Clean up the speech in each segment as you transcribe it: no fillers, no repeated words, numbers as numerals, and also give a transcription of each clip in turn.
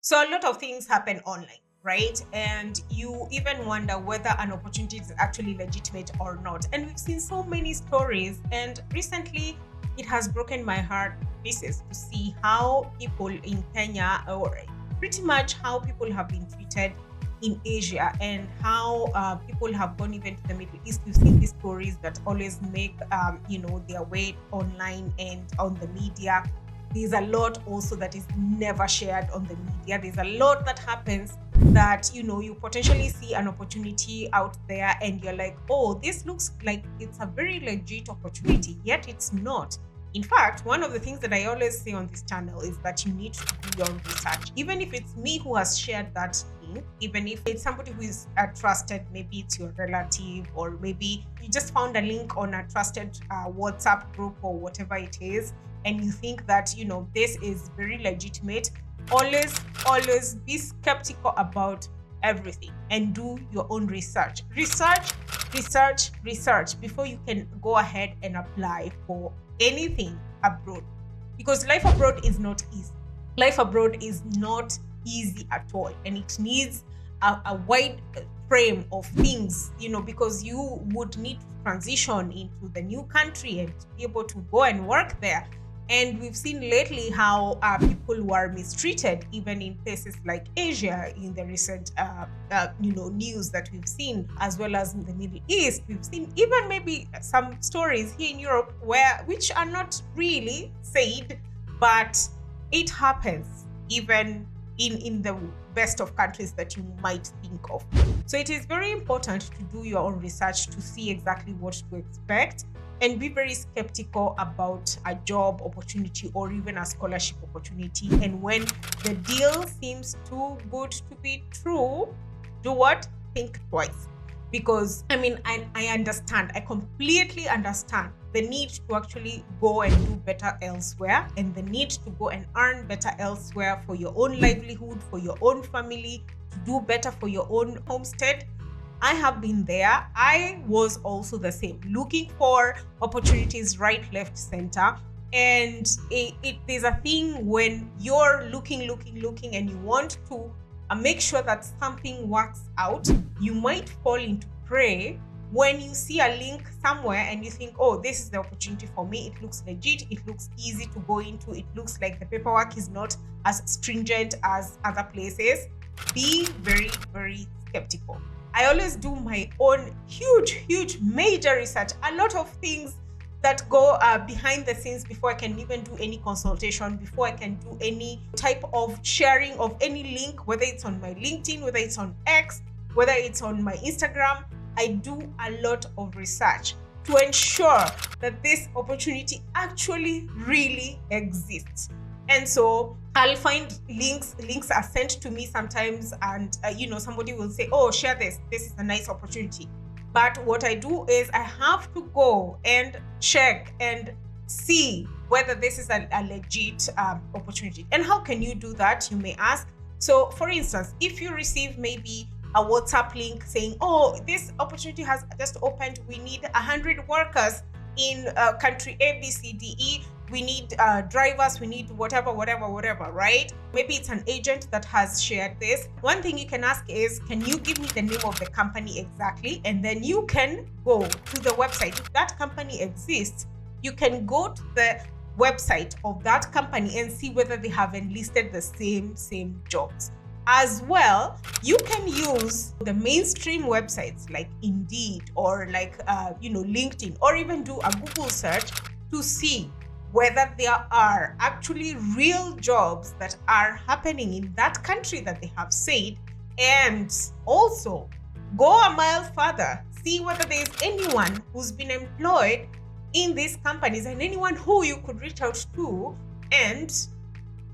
So a lot of things happen online, right? And you even wonder whether an opportunity is actually legitimate or not. And we've seen so many stories. And recently, it has broken my heart to pieces to see how people in Kenya, or pretty much how people have been treated in Asia, and how people have gone even to the Middle East. We've seen these stories that always make, their way online and on the media. There's a lot also that is never shared on the media. There's a lot that happens that you potentially see an opportunity out there and you're like, oh, this looks like it's a very legit opportunity, yet it's not. In fact, one of the things that I always say on this channel is that you need to do your own research. Even if it's me who has shared that link, even if it's somebody who is trusted, maybe it's your relative, or maybe you just found a link on a trusted WhatsApp group or whatever it is, and you think that this is very legitimate, always be skeptical about everything and do your own research before you can go ahead and apply for anything abroad, because life abroad is not easy. Life abroad is not easy at all, and it needs a wide frame of things, because you would need to transition into the new country and be able to go and work there. And we've seen lately how people were mistreated even in places like Asia in the recent news that we've seen, as well as in the Middle East. We've seen even maybe some stories here in Europe which are not really said, but it happens even in the best of countries that you might think of. So it is very important to do your own research to see exactly what to expect, and be very skeptical about a job opportunity or even a scholarship opportunity. And when the deal seems too good to be true, do what? Think twice. Because I understand, I completely understand the need to actually go and do better elsewhere, and the need to go and earn better elsewhere for your own livelihood, for your own family, to do better for your own homestead. I have been there. I was also the same, looking for opportunities right, left, center. And there's a thing when you're looking, and you want to make sure that something works out. You might fall into prey when you see a link somewhere and you think, oh, this is the opportunity for me. It looks legit. It looks easy to go into. It looks like the paperwork is not as stringent as other places. Be very, very skeptical. I always do my own huge, major research. A lot of things that go behind the scenes before I can even do any consultation, before I can do any type of sharing of any link, whether it's on my LinkedIn, whether it's on X, whether it's on my Instagram. I do a lot of research to ensure that this opportunity actually really exists. And so I'll find links are sent to me sometimes, and somebody will say, oh, share this is a nice opportunity. But what I do is I have to go and check and see whether this is a legit opportunity. And how can you do that, you may ask? So for instance, if you receive maybe a WhatsApp link saying, oh, this opportunity has just opened, we need 100 workers in country A, B, C, D, E. We need drivers, we need whatever, right? Maybe it's an agent that has shared this. One thing you can ask is, can you give me the name of the company exactly? And then you can go to the website. If that company exists, you can go to the website of that company and see whether they have enlisted the same jobs. As well, you can use the mainstream websites like Indeed or like LinkedIn, or even do a Google search to see whether there are actually real jobs that are happening in that country that they have said. And also go a mile further, see whether there is anyone who's been employed in these companies and anyone who you could reach out to and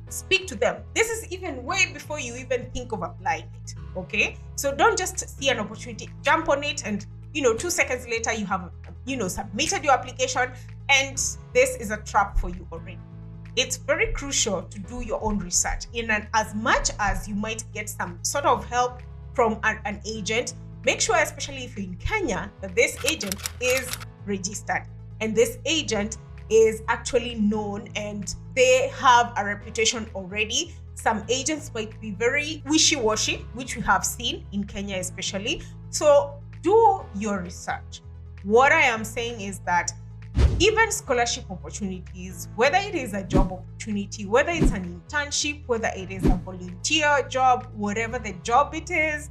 speak to them. This is even way before you even think of applying it. Okay, so don't just see an opportunity, jump on it, and 2 seconds later you have submitted your application, and this is a trap for you already. It's very crucial to do your own research. As much as you might get some sort of help from an agent, make sure, especially if you're in Kenya, that this agent is registered and this agent is actually known and they have a reputation already. Some agents might be very wishy-washy, which we have seen in Kenya especially. So do your research. What I am saying is that even scholarship opportunities, whether it is a job opportunity, whether it's an internship, whether it is a volunteer job, whatever the job it is,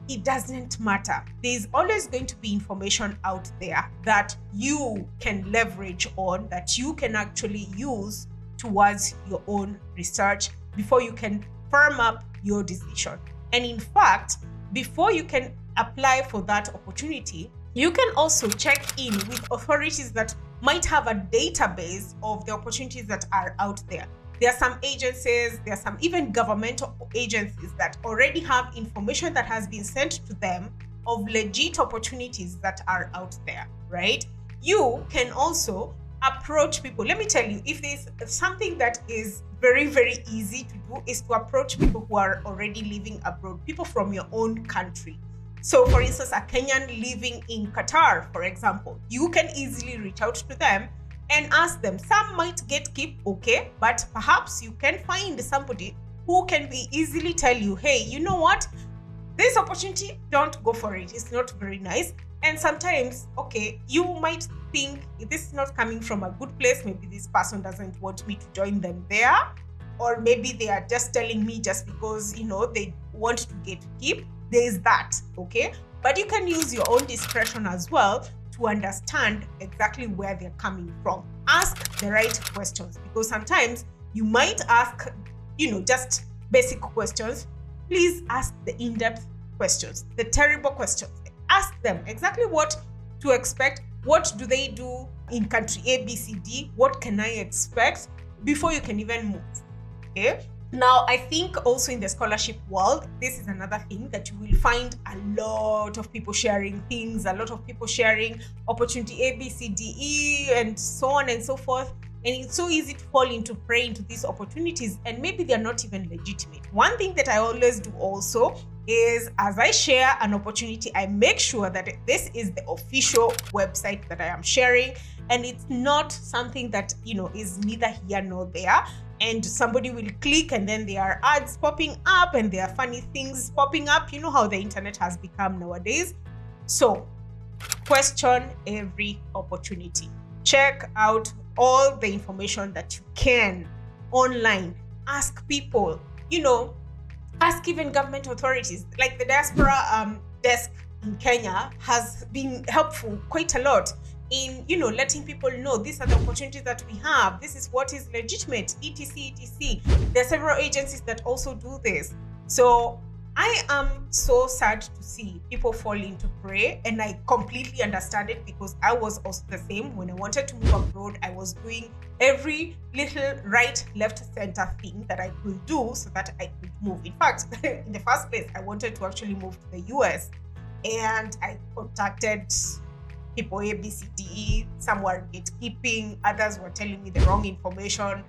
it doesn't matter. There's always going to be information out there that you can leverage on, that you can actually use towards your own research before you can firm up your decision. And in fact, before you can apply for that opportunity, you can also check in with authorities that might have a database of the opportunities that are out there. There are some agencies, there are some even governmental agencies that already have information that has been sent to them of legit opportunities that are out there, right? You can also approach people. Let me tell you, if there's something that is very, very easy to do is to approach people who are already living abroad, people from your own country. So for instance, a Kenyan living in Qatar, for example, you can easily reach out to them and ask them. Some might get keep, okay, but perhaps you can find somebody who can be easily tell you, hey, you know what? This opportunity, don't go for it. It's not very nice. And sometimes, okay, you might think this is not coming from a good place. Maybe this person doesn't want me to join them there. Or maybe they are just telling me just because, they want to get keep. There is that, okay? But you can use your own discretion as well to understand exactly where they're coming from. Ask the right questions, because sometimes you might ask, just basic questions. Please ask the in-depth questions, the terrible questions. Ask them exactly what to expect. What do they do in country A, B, C, D? What can I expect before you can even move? Okay. Now, I think also in the scholarship world, this is another thing that you will find a lot of people sharing things, a lot of people sharing opportunity A, B, C, D, E, and so on and so forth. And it's so easy to fall into prey into these opportunities, and maybe they're not even legitimate. One thing that I always do also is, as I share an opportunity, I make sure that this is the official website that I am sharing, and it's not something that, is neither here nor there. And somebody will click and then there are ads popping up and there are funny things popping up. You know how the internet has become nowadays. So question every opportunity. Check out all the information that you can online. Ask people, ask even government authorities. Like the diaspora desk in Kenya has been helpful quite a lot in letting people know these are the opportunities that we have, this is what is legitimate, etc. There are several agencies that also do this. So I am so sad to see people fall into prey, and I completely understand it, because I was also the same. When I wanted to move abroad, I was doing every little right, left, center thing that I could do so that I could move. In fact, in the first place, I wanted to actually move to the US, and I contacted people A, B, C, D, E. Some were gatekeeping, others were telling me the wrong information.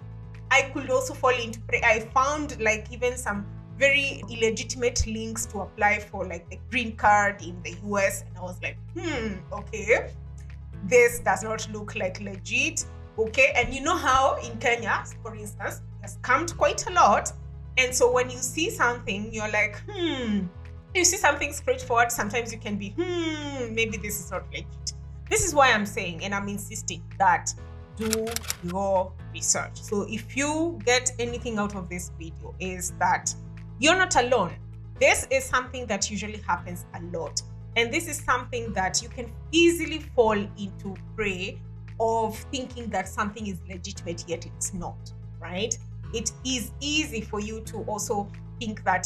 I could also fall into prey. I found even some very illegitimate links to apply for the green card in the US, and I was like, okay, this does not look like legit. Okay, and you know how in Kenya, for instance, has scammed quite a lot. And so when you see something, you're like, you see something straightforward, sometimes you can be, maybe this is not legit. This is why I'm saying, and I'm insisting, that do your research. So if you get anything out of this video, is that you're not alone. This is something that usually happens a lot. And this is something that you can easily fall into prey of thinking that something is legitimate, yet it's not, right? It is easy for you to also think that,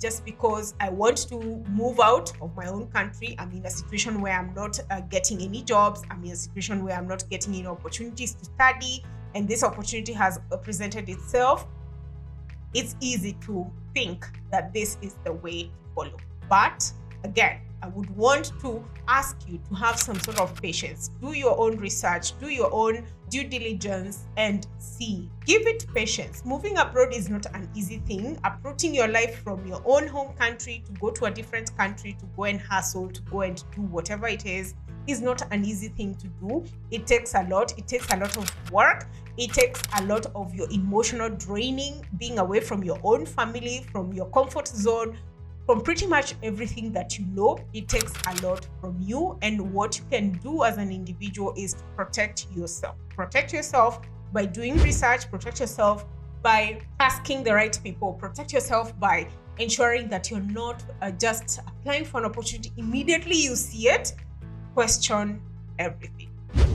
just because I want to move out of my own country, I'm in a situation where I'm not getting any jobs, I'm in a situation where I'm not getting any opportunities to study, and this opportunity has presented itself. It's easy to think that this is the way to follow. But again, I would want to ask you to have some sort of patience. Do your own research, do your own due diligence, and see. Give it patience. Moving abroad is not an easy thing. Uprooting your life from your own home country to go to a different country, to go and hustle, to go and do whatever it is is not an easy thing to do. It takes a lot. It takes a lot of work. It takes a lot of your emotional draining, being away from your own family, from your comfort zone, from pretty much everything that you know. It takes a lot from you. And what you can do as an individual is to protect yourself. Protect yourself by doing research, protect yourself by asking the right people, protect yourself by ensuring that you're not just applying for an opportunity immediately you see it. Question everything.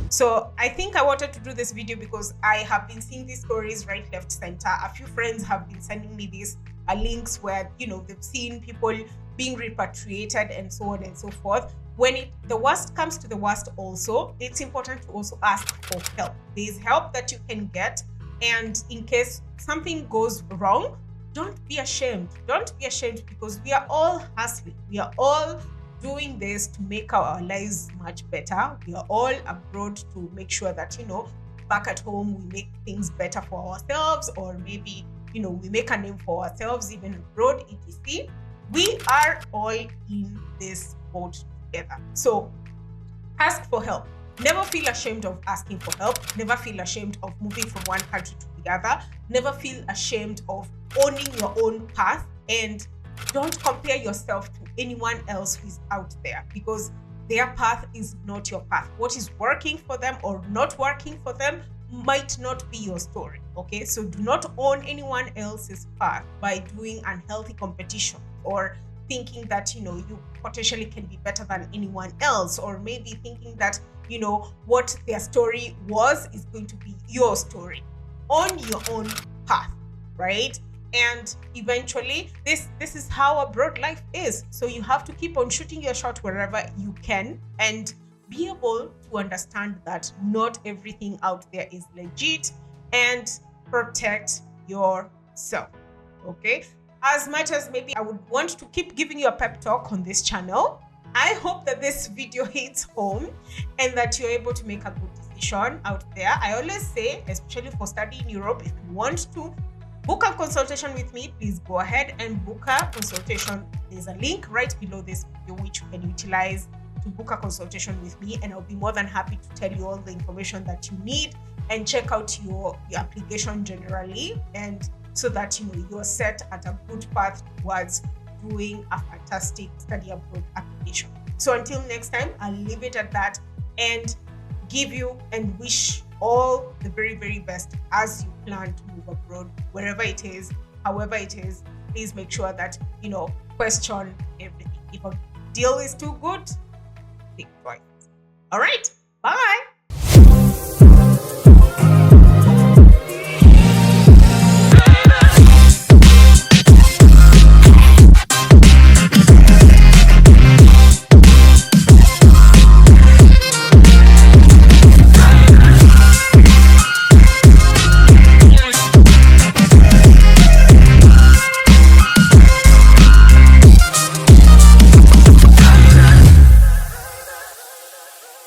So I think I wanted to do this video because I have been seeing these stories right, left, center. A few friends have been sending me these links where, you know, they've seen people being repatriated and so on and so forth. When the worst comes to the worst also, it's important to also ask for help. There's help that you can get. And in case something goes wrong, don't be ashamed. Don't be ashamed, because we are all hustling. We are all doing this to make our lives much better. We are all abroad to make sure that, you know, back at home, we make things better for ourselves, or maybe, you know, we make a name for ourselves even abroad, etc. We are all in this boat together. So ask for help. Never feel ashamed of asking for help. Never feel ashamed of moving from one country to the other. Never feel ashamed of owning your own path. And don't compare yourself to anyone else who is out there, because their path is not your path. What is working for them or not working for them might not be your story. Okay, so do not own anyone else's path by doing unhealthy competition, or thinking that, you know, you potentially can be better than anyone else, or maybe thinking that, you know, what their story was is going to be your story. On your own path, right? And eventually this is how abroad life is. So you have to keep on shooting your shot wherever you can, and be able to understand that not everything out there is legit, and protect yourself. Okay, as much as maybe I would want to keep giving you a pep talk on this channel, I hope that this video hits home and that you're able to make a good decision out there. I always say, especially for study in Europe, if you want to book a consultation with me, please go ahead and book a consultation. There's a link right below this video which you can utilize to book a consultation with me, and I'll be more than happy to tell you all the information that you need and check out your application generally, and so that, you know, you're set at a good path towards doing a fantastic study abroad application. So until next time, I'll leave it at that and give you and wish all the very, very best as you plan to move abroad, wherever it is, however it is. Please make sure that, you know, question everything. If a deal is too good, think twice. All right.